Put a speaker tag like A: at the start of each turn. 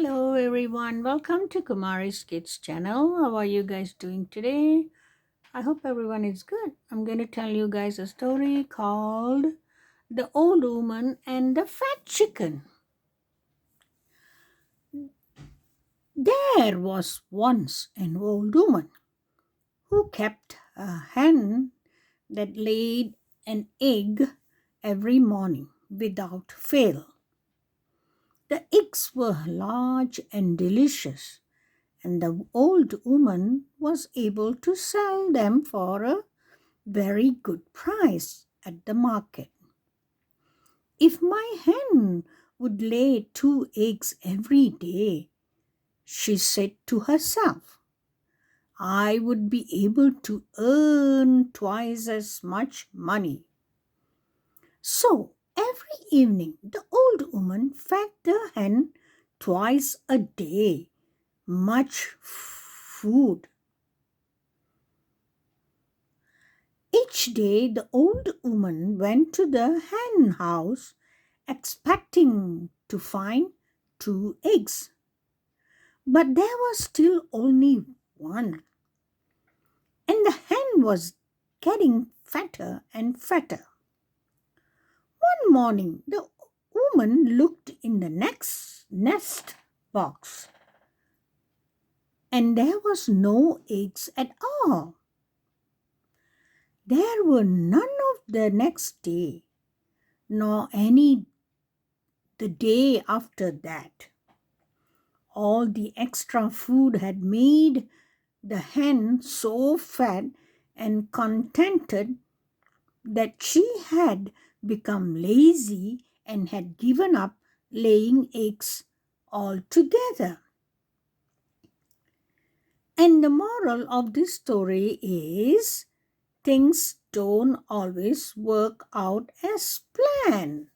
A: Hello everyone, welcome to Kumari's Kids channel. How are you guys doing today? I hope everyone is good. I'm going to tell you guys a story called The Old Woman and the Fat Chicken. There was once an old woman who kept a hen that laid an egg every morning without fail. The eggs were large and delicious, and the old woman was able to sell them for a very good price at the market. If my hen would lay 2 eggs every day, she said to herself, I would be able to earn twice as much money. So every evening the old woman fed the hen twice a day, much food. Each day the old woman went to the hen house expecting to find 2 eggs. But there was still only one, and the hen was getting fatter and fatter. One morning the woman looked in the next nest box, and there was no eggs at all. There were none of the next day, nor any the day after that. All the extra food had made the hen so fat and contented that she had become lazy and had given up laying eggs altogether. And the moral of this story is things don't always work out as planned.